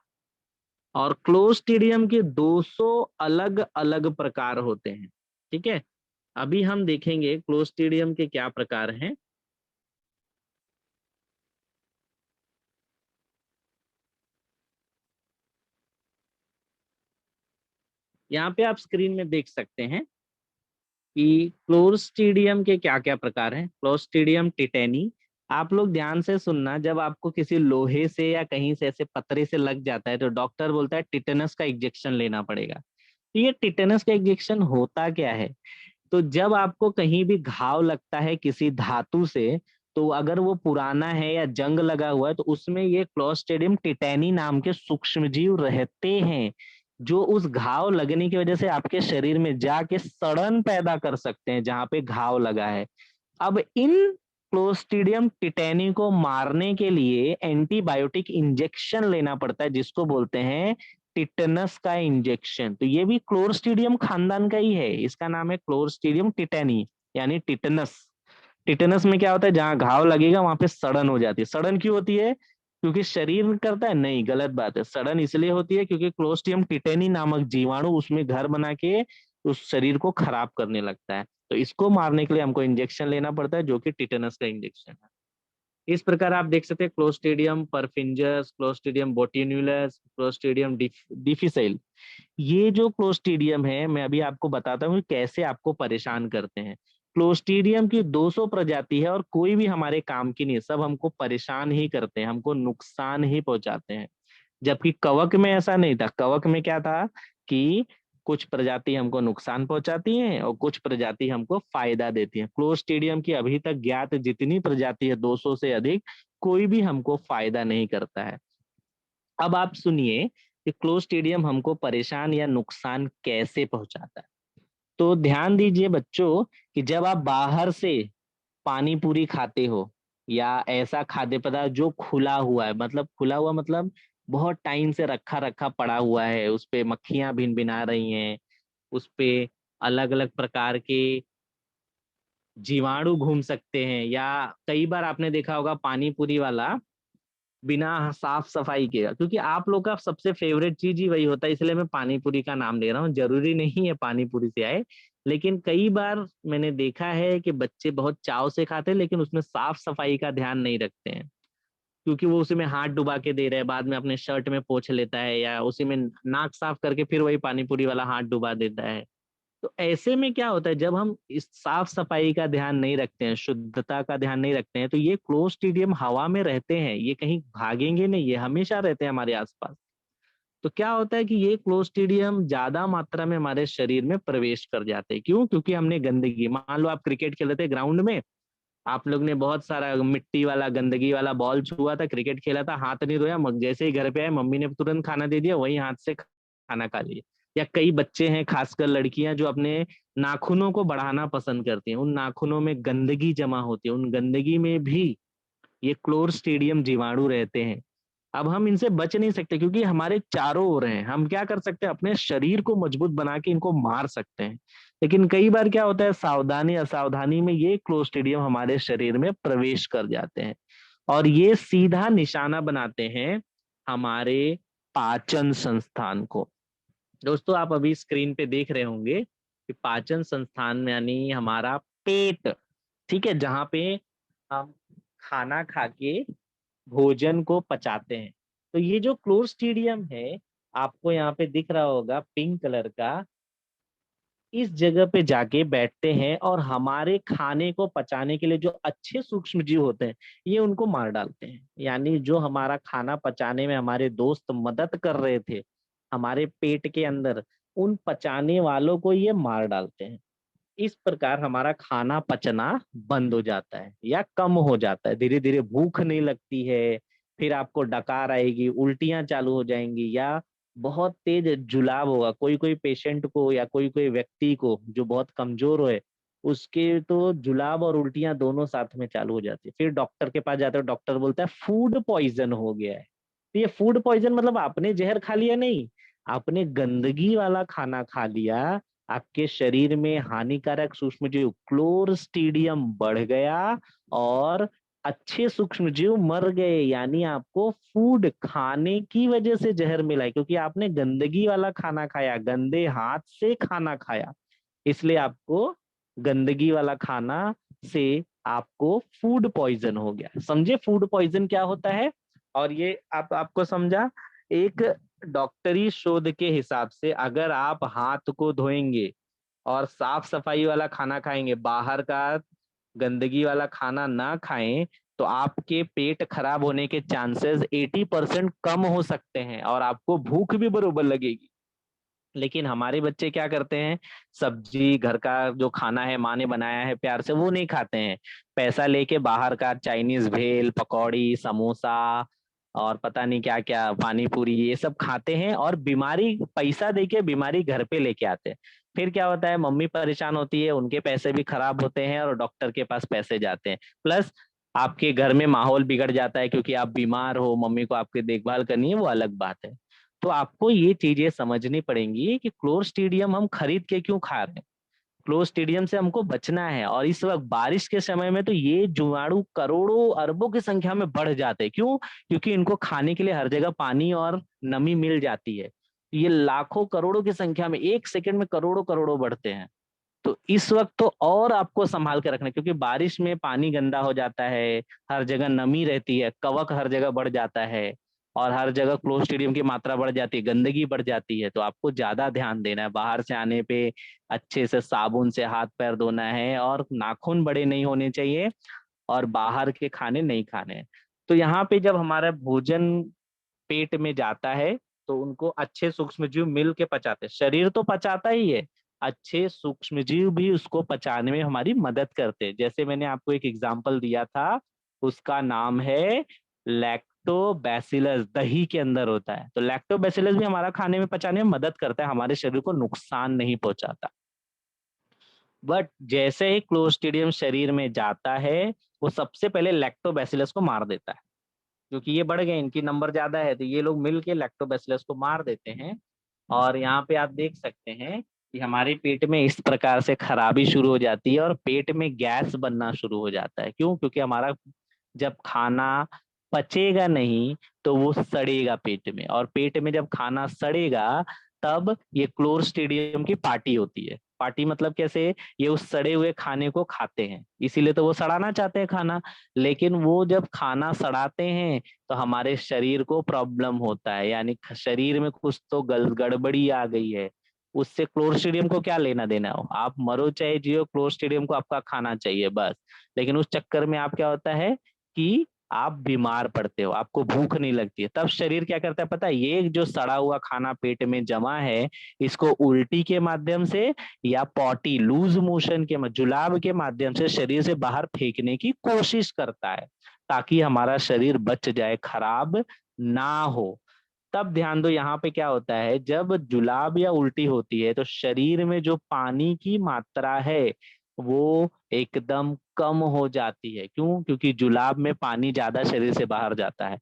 और क्लोस्ट्रीडियम के 200 अलग अलग प्रकार होते हैं। ठीक है, अभी हम देखेंगे क्लोस्ट्रीडियम के क्या प्रकार हैं। यहाँ पे आप स्क्रीन में देख सकते हैं कि क्लोस्ट्रीडियम के क्या क्या प्रकार हैं। क्लोस्ट्रीडियम टिटेनी, आप लोग ध्यान से सुनना, जब आपको किसी लोहे से या कहीं से ऐसे पतरे से लग जाता है तो डॉक्टर बोलता है टिटेनस का इंजेक्शन लेना पड़ेगा। तो ये टिटेनस का इंजेक्शन होता क्या है? तो जब आपको कहीं भी घाव लगता है किसी धातु से, तो अगर वो पुराना है या जंग लगा हुआ है, तो उसमें ये क्लोस्ट्रिडियम टिटेनी नाम के सूक्ष्मजीव रहते हैं, जो उस घाव लगने की वजह से आपके शरीर में जाके सड़न पैदा कर सकते हैं जहां पे घाव लगा है। अब इन क्लोस्ट्रिडियम टिटेनी को मारने के लिए एंटीबायोटिक इंजेक्शन लेना पड़ता है, जिसको बोलते हैं टिटनस का इंजेक्शन। तो ये भी क्लोस्ट्रिडियम खानदान का ही है, इसका नाम है क्लोस्ट्रिडियम टिटेनी, यानी टिटनस। टिटेनस में क्या होता है, जहां घाव लगेगा वहां पे सड़न हो जाती है। सड़न क्यों होती है? क्योंकि शरीर करता है? नहीं, गलत बात है। सड़न इसलिए होती है क्योंकि क्लोस्ट्रिडियम टिटेनी नामक जीवाणु उसमें घर बना के उस शरीर को खराब करने लगता है। तो इसको मारने के लिए हमको इंजेक्शन लेना पड़ता है, जो कि टिटेनस का इंजेक्शन है। इस प्रकार आप देख सकते हैं क्लोस्ट्रिडियम परफिंजस, क्लोस्ट्रिडियम बोटिन्यूलस, क्लोस्ट्रिडियम डिफिसाइल। ये जो क्लोस्ट्रिडियम है, मैं अभी आपको बताता हूँ कैसे आपको परेशान करते हैं। क्लोस्ट्रिडियम की 200 प्रजाति है और कोई भी हमारे काम की नहीं है, सब हमको परेशान ही करते हैं, हमको नुकसान ही पहुंचाते हैं। जबकि कवक में ऐसा नहीं था। कवक में क्या था कि कुछ प्रजाति हमको नुकसान पहुंचाती हैं और कुछ प्रजाति हमको फायदा देती हैं। क्लोस्ट्रिडियम की अभी तक ज्ञात जितनी प्रजाति है, 200 से अधिक, कोई भी हमको फायदा नहीं करता है। अब आप सुनिए कि क्लोस्ट्रिडियम हमको परेशान या नुकसान कैसे पहुंचाता है। तो ध्यान दीजिए बच्चों कि जब आप बाहर से पानी पूरी खाते हो या ऐसा खाद्य पदार्थ जो खुला हुआ है, मतलब खुला हुआ मतलब बहुत टाइम से रखा रखा पड़ा हुआ है, उस पे मक्खियां भिन भिना रही हैं, उस पे अलग अलग प्रकार के जीवाणु घूम सकते हैं, या कई बार आपने देखा होगा पानी पूरी वाला बिना साफ सफाई के, क्योंकि आप लोग का सबसे फेवरेट चीज ही वही होता है, इसलिए मैं पानी पूरी का नाम ले रहा हूँ। जरूरी नहीं है पानी पूरी से आए, लेकिन कई बार मैंने देखा है कि बच्चे बहुत चाव से खाते हैं लेकिन उसमें साफ सफाई का ध्यान नहीं रखते हैं, क्योंकि वो उसी में हाथ डुबा के दे रहे हैं, बाद में अपने शर्ट में पोंछ लेता है, या उसी में नाक साफ करके फिर वही पानी पूरी वाला हाथ डुबा देता है। तो ऐसे में क्या होता है, जब हम इस साफ सफाई का ध्यान नहीं रखते हैं, शुद्धता का ध्यान नहीं रखते हैं, तो ये क्लोस्ट्रिडियम हवा में रहते हैं, ये कहीं भागेंगे नहीं, ये हमेशा रहते हैं हमारे आसपास। तो क्या होता है कि ये क्लोस्ट्रिडियम ज्यादा मात्रा में हमारे शरीर में प्रवेश कर जाते हैं। क्यों? क्योंकि हमने गंदगी, मान लो आप क्रिकेट खेल रहे थे ग्राउंड में, आप लोग ने बहुत सारा मिट्टी वाला गंदगी वाला बॉल छुआ था, क्रिकेट खेला था, हाथ नहीं धोया, जैसे ही घर पे आए मम्मी ने तुरंत खाना दे दिया, वही हाथ से खाना खा लिया। या कई बच्चे हैं, खासकर लड़कियां, जो अपने नाखूनों को बढ़ाना पसंद करती हैं, उन नाखूनों में गंदगी जमा होती है, उन गंदगी में भी ये क्लोस्ट्रिडियम जीवाणु रहते हैं। अब हम इनसे बच नहीं सकते क्योंकि हमारे चारों ओर हैं। हम क्या कर सकते हैं, अपने शरीर को मजबूत बना के इनको मार सकते हैं, लेकिन कई बार क्या होता है, सावधानी असावधानी में ये क्लोस्ट्रिडियम हमारे शरीर में प्रवेश कर जाते हैं और ये सीधा निशाना बनाते हैं हमारे पाचन संस्थान को। दोस्तों, आप अभी स्क्रीन पे देख रहे होंगे कि पाचन संस्थान में यानी हमारा पेट, ठीक है, जहां पे हम खाना खा के भोजन को पचाते हैं। तो ये जो क्लोस्ट्रिडियम है, आपको यहाँ पे दिख रहा होगा पिंक कलर का, इस जगह पे जाके बैठते हैं और हमारे खाने को पचाने के लिए जो अच्छे सूक्ष्म जीव होते हैं, ये उनको मार डालते हैं। यानी जो हमारा खाना पचाने में हमारे दोस्त मदद कर रहे थे हमारे पेट के अंदर, उन पचाने वालों को ये मार डालते हैं। इस प्रकार हमारा खाना पचना बंद हो जाता है या कम हो जाता है, धीरे धीरे भूख नहीं लगती है, फिर आपको डकार आएगी, उल्टियां चालू हो जाएंगी, या बहुत तेज जुलाब होगा। कोई कोई पेशेंट को या कोई कोई व्यक्ति को जो बहुत कमजोर है, उसके तो जुलाब और उल्टियां दोनों साथ में चालू हो जाती है। फिर डॉक्टर के पास जाते हो, डॉक्टर बोलता है फूड पॉइजन हो गया है। तो ये फूड पॉइजन मतलब आपने जहर खा लिया नहीं, आपने गंदगी वाला खाना खा लिया, आपके शरीर में हानिकारक सूक्ष्मजीव क्लोस्ट्रीडियम बढ़ गया और अच्छे सूक्ष्मजीव मर गए। यानी आपको फूड खाने की वजह से जहर मिला है, क्योंकि आपने गंदगी वाला खाना खाया, गंदे हाथ से खाना खाया, इसलिए आपको गंदगी वाला खाना से आपको फूड पॉइजन हो गया। समझे फूड पॉइजन क्या होता है? और ये आपको समझा? एक डॉक्टरी शोध के हिसाब से अगर आप हाथ को धोएंगे और साफ सफाई वाला खाना खाएंगे, बाहर का गंदगी वाला खाना ना खाएं, तो आपके पेट खराब होने के चांसेस 80% कम हो सकते हैं और आपको भूख भी बरोबर लगेगी। लेकिन हमारे बच्चे क्या करते हैं, सब्जी घर का जो खाना है माँ ने बनाया है प्यार से वो नहीं खाते हैं, पैसा लेके बाहर का चाइनीज भेल पकौड़ी समोसा और पता नहीं क्या क्या पानी पूरी ये सब खाते हैं और बीमारी, पैसा देके बीमारी घर पे लेके आते हैं। फिर क्या होता है, मम्मी परेशान होती है, उनके पैसे भी खराब होते हैं और डॉक्टर के पास पैसे जाते हैं, प्लस आपके घर में माहौल बिगड़ जाता है क्योंकि आप बीमार हो, मम्मी को आपकी देखभाल करनी है, वो अलग बात है। तो आपको ये चीजें समझनी पड़ेंगी कि क्लोस्ट्रीडियम हम खरीद के क्यों खा रहे हैं, क्लोस्ट्रीडियम से हमको बचना है। और इस वक्त बारिश के समय में तो ये जीवाणु करोड़ों अरबों की संख्या में बढ़ जाते हैं। क्यों? क्योंकि इनको खाने के लिए हर जगह पानी और नमी मिल जाती है। ये लाखों करोड़ों की संख्या में एक सेकंड में करोड़ों करोड़ों बढ़ते हैं। तो इस वक्त तो और आपको संभाल के रखना है, क्योंकि बारिश में पानी गंदा हो जाता है, हर जगह नमी रहती है, कवक हर जगह बढ़ जाता है और हर जगह क्लोस्ट्रीडियम की मात्रा बढ़ जाती है, गंदगी बढ़ जाती है। तो आपको ज्यादा ध्यान देना है, बाहर से आने पे अच्छे से साबुन से हाथ पैर धोना है और नाखून बड़े नहीं होने चाहिए और बाहर के खाने नहीं खाने हैं। तो यहाँ पे जब हमारा भोजन पेट में जाता है तो उनको अच्छे सूक्ष्मजीव मिल के पचाते हैं। शरीर तो पचाता ही है, अच्छे सूक्ष्मजीव भी उसको पचाने में हमारी मदद करते हैं। जैसे मैंने आपको एक एग्जांपल दिया था, उसका नाम है लैक्टोबैसिलस, दही के अंदर होता है। तो लैक्टोबैसिलस भी हमारा खाने में पचाने में मदद करता है, हमारे शरीर को नुकसान नहीं पहुंचाता। बट जैसे ही क्लोस्ट्रीडियम शरीर में जाता है, वो सबसे पहले लैक्टोबैसिलस को मार देता है, क्योंकि ये बढ़ गए, इनकी नंबर ज्यादा है, तो ये लोग मिलके लैक्टोबैसिलस को मार देते हैं। और यहाँ पे आप देख सकते हैं कि हमारे पेट में इस प्रकार से खराबी शुरू हो जाती है और पेट में गैस बनना शुरू हो जाता है। क्यों? क्योंकि हमारा जब खाना पचेगा नहीं तो वो सड़ेगा पेट में, और पेट में जब खाना सड़ेगा तब ये क्लोस्ट्रीडियम की पार्टी होती है। पार्टी मतलब कैसे? ये उस सड़े हुए खाने को खाते हैं, इसीलिए तो वो सड़ाना चाहते हैं खाना। लेकिन वो जब खाना सड़ाते हैं तो हमारे शरीर को प्रॉब्लम होता है, यानी शरीर में कुछ तो गड़बड़ी आ गई है। उससे क्लोस्ट्रीडियम को क्या लेना देना हो, आप मरो चाहे जियो, क्लोस्ट्रीडियम को आपका खाना चाहिए बस। लेकिन उस चक्कर में आप क्या होता है कि आप बीमार पड़ते हो, आपको भूख नहीं लगती है। तब शरीर क्या करता है पता है? ये जो सड़ा हुआ खाना पेट में जमा है, इसको उल्टी के माध्यम से या पॉटी लूज मोशन के जुलाब के माध्यम से शरीर से बाहर फेंकने की कोशिश करता है, ताकि हमारा शरीर बच जाए, खराब ना हो। तब ध्यान दो यहाँ पे क्या होता है, जब जुलाब या उल्टी होती है तो शरीर में जो पानी की मात्रा है वो एकदम कम हो जाती है। क्यों? क्योंकि जुलाब में पानी ज्यादा शरीर से बाहर जाता है।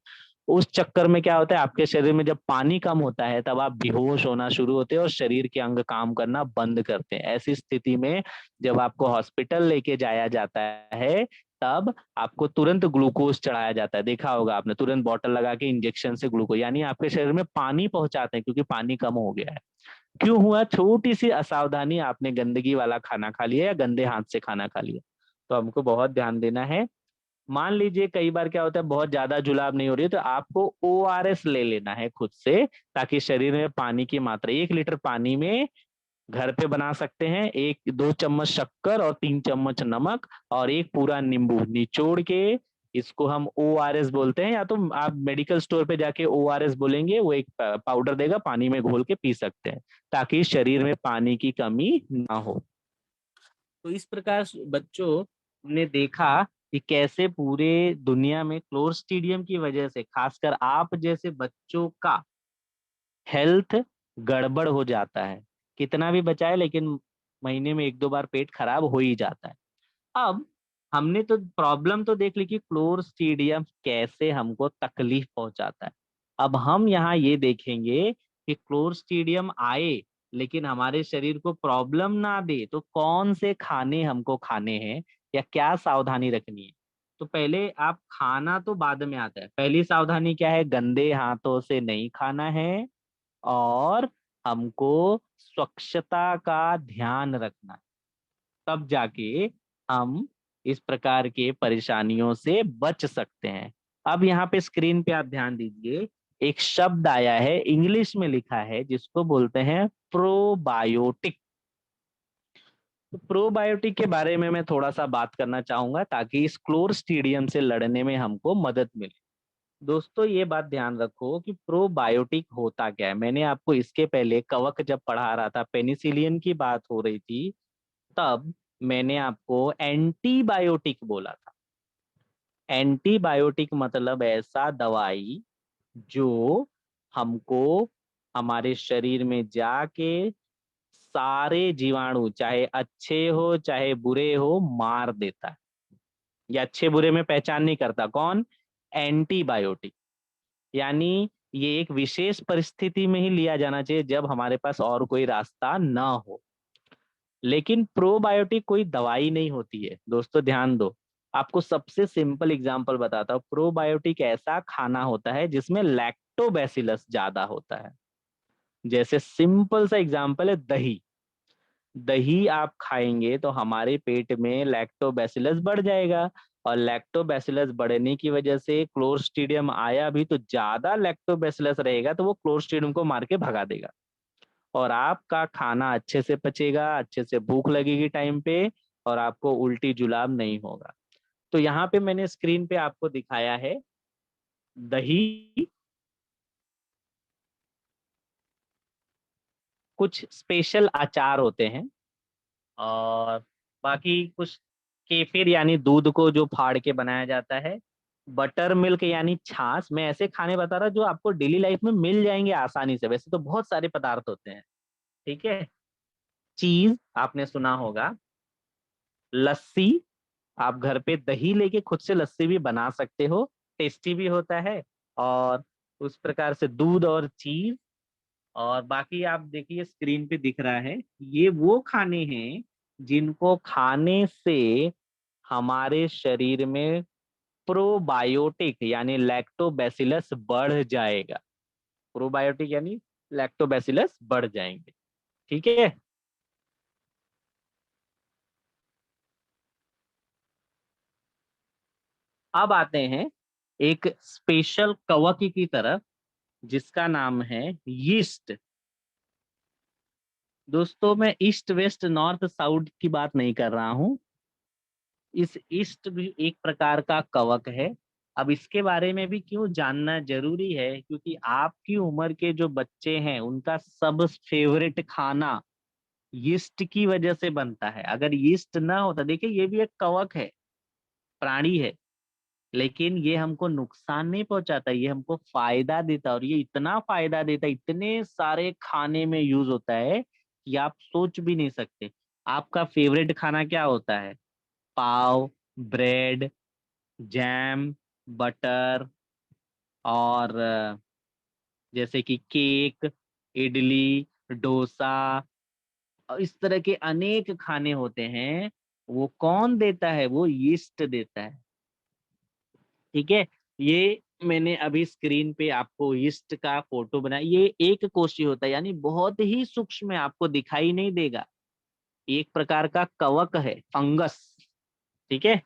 उस चक्कर में क्या होता है, आपके शरीर में जब पानी कम होता है तब आप बेहोश होना शुरू होते हैं और शरीर के अंग काम करना बंद करते हैं। ऐसी स्थिति में जब आपको हॉस्पिटल लेके जाया जाता है तब आपको तुरंत ग्लूकोज चढ़ाया जाता है। देखा होगा आपने, तुरंत बॉटल लगा के इंजेक्शन से ग्लूकोज, यानी आपके शरीर में पानी पहुंचाते हैं, क्योंकि पानी कम हो गया है। क्यों हुआ? छोटी सी असावधानी, आपने गंदगी वाला खाना खा लिया या गंदे हाथ से खाना खा लिया। तो हमको बहुत ध्यान देना है। मान लीजिए कई बार क्या होता है, बहुत ज्यादा जुलाब नहीं हो रही है तो आपको ओआरएस ले लेना है खुद से, ताकि शरीर में पानी की मात्रा, 1 लीटर पानी में घर पे बना सकते हैं, 1-2 चम्मच शक्कर और 3 चम्मच नमक और एक पूरा नींबू निचोड़ के, इसको हम ओ आर एस बोलते हैं। या तो आप मेडिकल स्टोर पे जाके ओ आर एस बोलेंगे, वो एक पाउडर देगा, पानी में घोल के पी सकते हैं, ताकि शरीर में पानी की कमी ना हो। तो इस प्रकार बच्चों ने देखा कि कैसे पूरे दुनिया में क्लोस्ट्रीडियम की वजह से खासकर आप जैसे बच्चों का हेल्थ गड़बड़ हो जाता है। कितना भी बचाए लेकिन महीने में 1-2 बार पेट खराब हो ही जाता है। अब हमने तो प्रॉब्लम तो देख ली कि क्लोस्ट्रीडियम कैसे हमको तकलीफ पहुंचाता है। अब हम यहाँ ये देखेंगे कि क्लोस्ट्रीडियम आए लेकिन हमारे शरीर को प्रॉब्लम ना दे, तो कौन से खाने हमको खाने हैं या क्या सावधानी रखनी है। तो पहले आप, खाना तो बाद में आता है, पहली सावधानी क्या है, गंदे हाथों से नहीं खाना है और हमको स्वच्छता का ध्यान रखना है, तब जाके हम इस प्रकार के परेशानियों से बच सकते हैं। अब यहाँ पे स्क्रीन पे आप ध्यान दीजिए, एक शब्द आया है, इंग्लिश में लिखा है, जिसको बोलते हैं प्रोबायोटिक। तो प्रोबायोटिक के बारे में मैं थोड़ा सा बात करना चाहूंगा ताकि इस क्लोस्ट्रीडियम से लड़ने में हमको मदद मिले। दोस्तों ये बात ध्यान रखो कि प्रोबायोटिक होता क्या है। मैंने आपको इसके पहले कवक जब पढ़ा रहा था, पेनिसिलिन की बात हो रही थी, तब मैंने आपको एंटीबायोटिक बोला था। एंटीबायोटिक मतलब ऐसा दवाई जो हमको हमारे शरीर में जाके सारे जीवाणु, चाहे अच्छे हो चाहे बुरे हो, मार देता है, या अच्छे बुरे में पहचान नहीं करता। कौन? एंटीबायोटिक। यानी ये एक विशेष परिस्थिति में ही लिया जाना चाहिए जब हमारे पास और कोई रास्ता ना हो। लेकिन प्रोबायोटिक कोई दवाई नहीं होती है दोस्तों, ध्यान दो। आपको सबसे सिंपल एग्जांपल बताता हूँ, प्रोबायोटिक ऐसा खाना होता है जिसमें लैक्टोबैसिलस ज्यादा होता है। जैसे सिंपल सा एग्जांपल है दही। दही आप खाएंगे तो हमारे पेट में लैक्टोबैसिलस बढ़ जाएगा, और लैक्टोबैसिलस बढ़ने की वजह से क्लोस्ट्रीडियम आया भी तो ज्यादा लैक्टोबैसिलस रहेगा, तो वो क्लोस्ट्रीडियम को मार के भगा देगा और आपका खाना अच्छे से पचेगा, अच्छे से भूख लगेगी टाइम पे, और आपको उल्टी जुलाब नहीं होगा। तो यहाँ पे मैंने स्क्रीन पे आपको दिखाया है दही। कुछ स्पेशल अचार होते हैं, और बाकी कुछ केफिर यानी दूध को जो फाड़ के बनाया जाता है, बटर मिल्क यानी छाछ। मैं ऐसे खाने बता रहा जो आपको डेली लाइफ में मिल जाएंगे आसानी से, वैसे तो बहुत सारे पदार्थ होते हैं, ठीक है। चीज आपने सुना होगा, लस्सी, आप घर पे दही लेके खुद से लस्सी भी बना सकते हो, टेस्टी भी होता है। और उस प्रकार से दूध और चीज, और बाकी आप देखिए स्क्रीन पे दिख रहा है, ये वो खाने हैं जिनको खाने से हमारे शरीर में प्रोबायोटिक यानी लैक्टोबैसिलस बढ़ जाएगा। प्रोबायोटिक यानी लैक्टोबैसिलस बढ़ जाएंगे, ठीक है। अब आते हैं एक स्पेशल कवक की तरफ, जिसका नाम है यीस्ट। दोस्तों मैं ईस्ट वेस्ट नॉर्थ साउथ की बात नहीं कर रहा हूँ, इस ईस्ट भी एक प्रकार का कवक है। अब इसके बारे में भी क्यों जानना जरूरी है, क्योंकि आपकी उम्र के जो बच्चे हैं उनका सब फेवरेट खाना यीस्ट की वजह से बनता है। अगर यीस्ट ना होता, देखिए ये भी एक कवक है, प्राणी है, लेकिन ये हमको नुकसान नहीं पहुंचाता, ये हमको फायदा देता है। और ये इतना फायदा देता है, इतने सारे खाने में यूज होता है कि आप सोच भी नहीं सकते। आपका फेवरेट खाना क्या होता है? पाव, ब्रेड, जैम, बटर, और जैसे कि केक, इडली, डोसा, और इस तरह के अनेक खाने होते हैं। वो कौन देता है? वो यीस्ट देता है, ठीक है। ये मैंने अभी स्क्रीन पे आपको यीस्ट का फोटो बनाया, ये एक कोशी होता है, यानी बहुत ही सूक्ष्म है, आपको दिखाई नहीं देगा। एक प्रकार का कवक है, फंगस, ठीक है,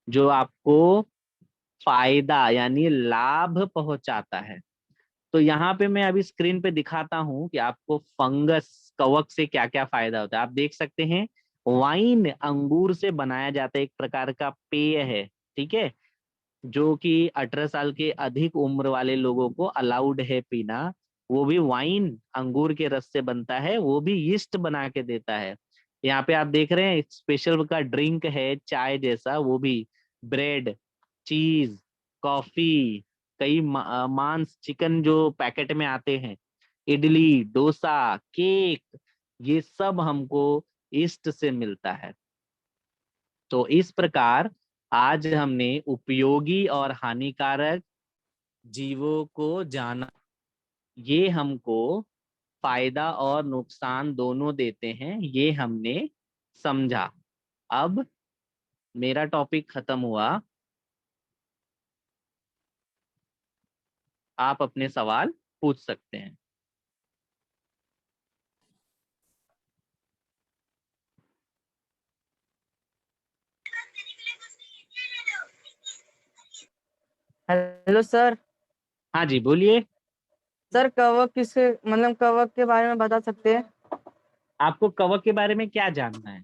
जो आपको फायदा यानी लाभ पहुंचाता है। तो यहाँ पे मैं अभी स्क्रीन पे दिखाता हूँ कि आपको फंगस कवक से क्या क्या फायदा होता है। आप देख सकते हैं, वाइन अंगूर से बनाया जाता है, एक प्रकार का पेय है, ठीक है, जो कि 18 साल के अधिक उम्र वाले लोगों को अलाउड है पीना। वो भी वाइन अंगूर के रस से बनता है, वो भी यीस्ट बना के देता है। यहाँ पे आप देख रहे हैं स्पेशल का ड्रिंक है चाय जैसा, वो भी ब्रेड, चीज, कॉफी, कई मांस, चिकन जो पैकेट में आते हैं, इडली, डोसा, केक, ये सब हमको ईस्ट से मिलता है। तो इस प्रकार आज हमने उपयोगी और हानिकारक जीवों को जाना। ये हमको फायदा और नुकसान दोनों देते हैं, ये हमने समझा। अब मेरा टॉपिक खत्म हुआ, आप अपने सवाल पूछ सकते हैं। Hello sir. हाँ जी, बोलिए। सर कवक किसके मतलब कवक के बारे में बता सकते हैं? आपको कवक के बारे में क्या जानना है?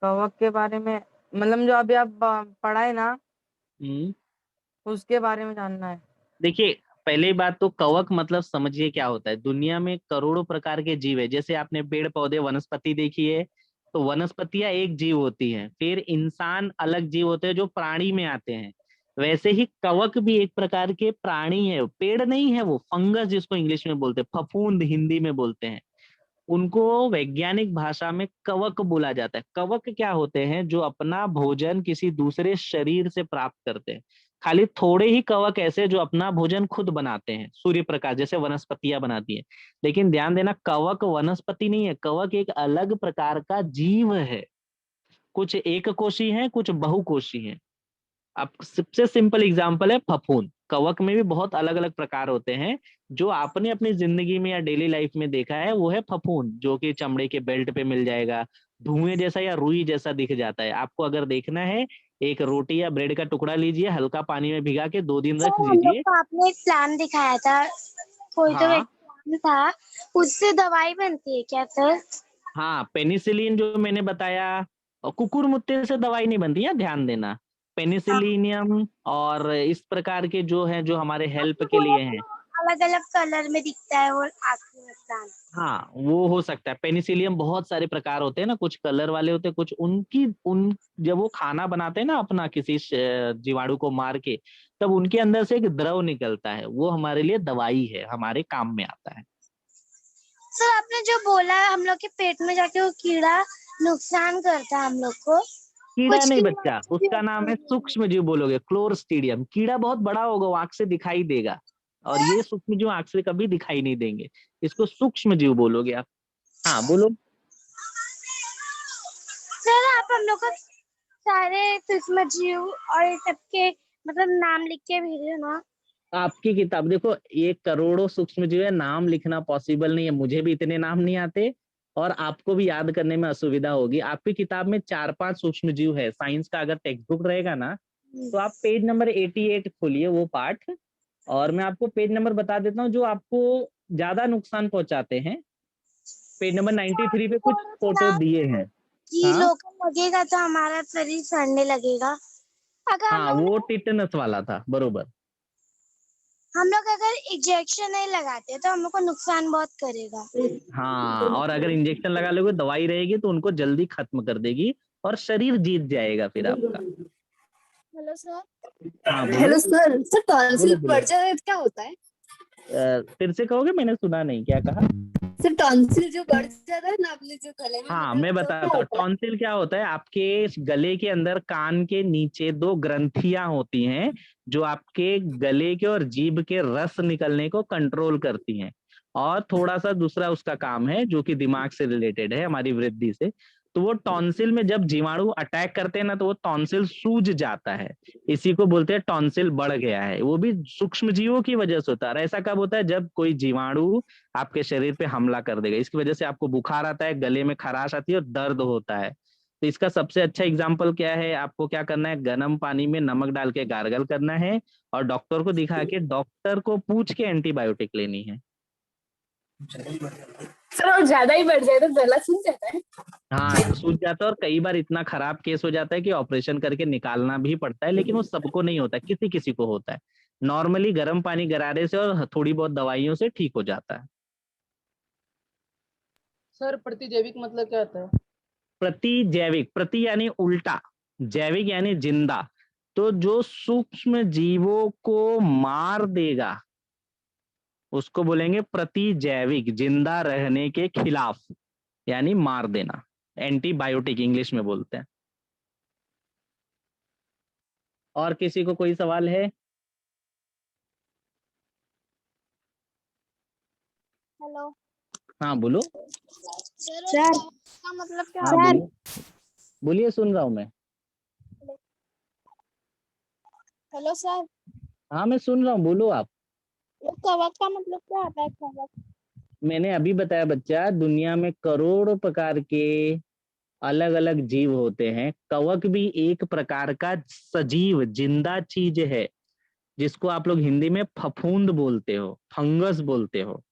कवक के बारे में मतलब जो अभी आप पढ़ाए ना, हम्म उसके बारे में जानना है। देखिए, पहली बात तो कवक मतलब समझिए क्या होता है। दुनिया में करोड़ों प्रकार के जीव है। जैसे आपने पेड़ पौधे वनस्पति देखी है, तो वनस्पतियां एक जीव होती हैं, फिर इंसान अलग जीव होते हैं जो प्राणी में आते हैं। वैसे ही कवक भी एक प्रकार के प्राणी है, पेड़ नहीं है, वो फंगस जिसको इंग्लिश में बोलते हैं, फफूंद हिंदी में बोलते हैं। उनको वैज्ञानिक भाषा में कवक बोला जाता है। कवक क्या होते हैं? जो अपना भोजन किसी दूसरे शरीर से प्राप्त करते हैं। खाली थोड़े ही कवक ऐसे जो अपना भोजन खुद बनाते हैं, सूर्य प्रकाश जैसे वनस्पतियां बनाती हैं। लेकिन ध्यान देना, कवक वनस्पति नहीं है, कवक एक अलग प्रकार का जीव है। कुछ एक कोशी है, कुछ बहुकोशी है। अब सबसे सिंपल एग्जांपल है फफूंद। कवक में भी बहुत अलग अलग प्रकार होते हैं। जो आपने अपनी जिंदगी में या डेली लाइफ में देखा है वो है फफूंद, जो कि चमड़े के बेल्ट पे मिल जाएगा, धुएं जैसा या रुई जैसा दिख जाता है। आपको अगर देखना है, एक रोटी या ब्रेड का टुकड़ा लीजिए, हल्का पानी में भिगा के 2 दिन रख सर हम लोग दीजिए। को आपने एक प्लान दिखाया था, कोई तो एक हाँ प्लान था, उससे दवाई बनती है क्या सर? हाँ, पेनिसिलिन जो मैंने बताया, और कुकुरमुत्ते से दवाई नहीं बनती है, ध्यान देना। पेनिसिलिनियम और इस प्रकार के जो है, जो हमारे हेल्प आपने के बोला लिए हैं। था अलग अलग कलर में दिखता है और आखिरी में प्लान। हाँ, वो हो सकता है। पेनिसिलियम बहुत सारे प्रकार होते हैं ना, कुछ कलर वाले होते हैं, कुछ उनकी उन जब वो खाना बनाते हैं ना अपना किसी जीवाणु को मार के, तब उनके अंदर से एक द्रव निकलता है, वो हमारे लिए दवाई है, हमारे काम में आता है। सर आपने जो बोला हम लोग के पेट में जाके वो कीड़ा नुकसान करता है हम लोग को, कीड़ा कुछ नहीं कीड़ा बच्चा, अच्छे भी उसका नाम होते है हैं। सूक्ष्म जीव, बोलोगे क्लोरस्टीडियम। कीड़ा बहुत बड़ा होगा, वो आंख से दिखाई देगा, और ये सूक्ष्म जीव आंख से कभी दिखाई नहीं देंगे। इसको सूक्ष्म जीव बोलोगे आप। हाँ बोलो। सर आप हम लोग को सारे सूक्ष्म जीव और सबके मतलब नाम लिख के भेजो ना। आपकी किताब देखो, ये करोड़ों सूक्ष्म जीव है, नाम लिखना पॉसिबल नहीं है, मुझे भी इतने नाम नहीं आते, और आपको भी याद करने में असुविधा होगी। आपकी किताब में 4-5 सूक्ष्म जीव है। साइंस का अगर टेक्स्ट बुक रहेगा ना, तो आप पेज नंबर 88 खोलिए वो पाठ, और मैं आपको पेज नंबर बता देता हूँ जो आपको ज्यादा नुकसान पहुंचाते हैं। पेज नंबर 93 पे कुछ फोटो दिए हैं। कि हाँ लोकल लगेगा तो हमारा शरीर सड़ने लगेगा। अगर हाँ, वो टिटेनस वाला था, बरोबर। हम लोग अगर इंजेक्शन नहीं लगाते तो हम लोग को नुकसान बहुत करेगा। हाँ, और अगर इंजेक्शन लगा लोगे, दवाई रहेगी तो उनको जल्दी खत्म कर देगी, और शरीर जीत जाएगा फिर आपका। Hello sir. हाँ बोलो। Hello sir. सर बोलो टॉन्सिल बोलो। बढ़ जाए तो क्या होता है? फिर से कहोगे, मैंने सुना नहीं, क्या कहा? सर टॉन्सिल जो बढ़ जाता है ना अपने जो गले में हाँ, होता है मैं तो क्या बताता हूँ होता है? टॉन्सिल क्या होता है। आपके गले के अंदर, कान के नीचे 2 ग्रंथियां होती हैं, जो आपके गले के और जीभ के रस निकलने को कंट्रोल करती हैं। और थोड़ा सा दूसरा उसका काम है, जो कि दिमाग से रिलेटेड है, हमारी वृद्धि से। तो वो टॉन्सिल में जब जीवाणु अटैक करते हैं ना, तो वो टॉन्सिल सूज जाता है। इसी को बोलते हैं टॉन्सिल बढ़ गया है। वो भी सूक्ष्म जीवों की वजह से होता है। और ऐसा कब होता है? जब कोई जीवाणु आपके शरीर पे हमला कर देगा। इसकी वजह से आपको बुखार आता है, गले में खराश आती है और दर्द होता है। तो इसका सबसे अच्छा एग्जाम्पल क्या है? आपको क्या करना है, गर्म पानी में नमक डाल के गार्गल करना है, और डॉक्टर को दिखा के, डॉक्टर को पूछ के एंटीबायोटिक लेनी है। सर और ज्यादा ही बढ़ जाए तो गला सूख जाता है? हाँ, सूज जाता है, और कई बार इतना खराब केस हो जाता है कि ऑपरेशन करके निकालना भी पड़ता है। लेकिन वो सबको नहीं होता, किसी किसी को होता है। नॉर्मली गर्म पानी गरारे से और थोड़ी बहुत दवाइयों से ठीक हो जाता है। सर प्रतिजैविक मतलब क्या होता है? प्रतिजैविक, प्रति यानी उल्टा, जैविक यानी जिंदा। तो जो सूक्ष्म जीवों को मार देगा, उसको बोलेंगे प्रतिजैविक, जिंदा रहने के खिलाफ, यानी मार देना। एंटीबायोटिक इंग्लिश में बोलते हैं। और किसी को कोई सवाल है? हेलो हाँ बोलो। सर का मतलब क्या हाँ होता है? बोलिए, बोलिए, सुन रहा हूँ मैं। हेलो सर, हाँ मैं सुन रहा हूँ, बोलो आप। वो कवक का मतलब क्या होता है? कवक मैंने अभी बताया बच्चा, दुनिया में करोड़ों प्रकार के अलग अलग जीव होते हैं। कवक भी एक प्रकार का सजीव जिंदा चीज है, जिसको आप लोग हिंदी में फफूंद बोलते हो, फंगस बोलते हो।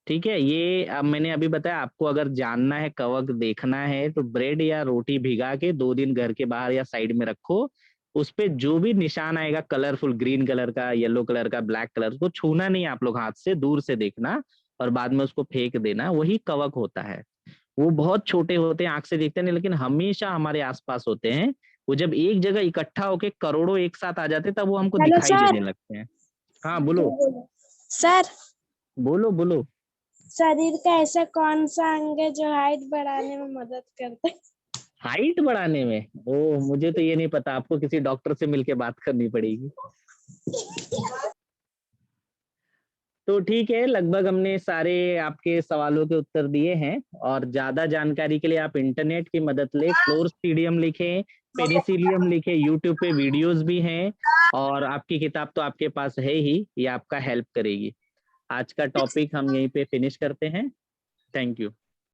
ठीक है, ये अब मैंने अभी बताया। आपको अगर जानना है, कवक देखना है, तो ब्रेड या रोटी भिगा के 2 दिन घर के बाहर या साइड में रखो। उस पे जो भी निशान आएगा कलरफुल, ग्रीन कलर का, येलो कलर का, ब्लैक कलर, उसको छूना नहीं आप लोग, हाथ से दूर से देखना और बाद में उसको फेंक देना। वही कवक होता है। वो बहुत छोटे होते हैं, आंख से दिखते नहीं, लेकिन हमेशा हमारे आसपास होते हैं। वो जब एक जगह इकट्ठा होके करोड़ों एक साथ आ जाते हैं, तब वो हमको हेलो दिखाई सर। देने लगते हैं। हाँ बोलो, सर, बोलो बोलो। शरीर का ऐसा कौन सा अंग है जो हाइट बढ़ाने में मदद करता है? हाइट बढ़ाने में? ओह, मुझे तो ये नहीं पता, आपको किसी डॉक्टर से मिलके बात करनी पड़ेगी। तो ठीक है, लगभग हमने सारे आपके सवालों के उत्तर दिए हैं। और ज्यादा जानकारी के लिए आप इंटरनेट की मदद ले, क्लोस्ट्रीडियम लिखें, पेनिसिलियम लिखें, यूट्यूब पे वीडियोस भी हैं। और आपकी किताब तो आपके पास है ही, ये आपका हेल्प करेगी। आज का टॉपिक हम यहीं पे फिनिश करते हैं। Thank you.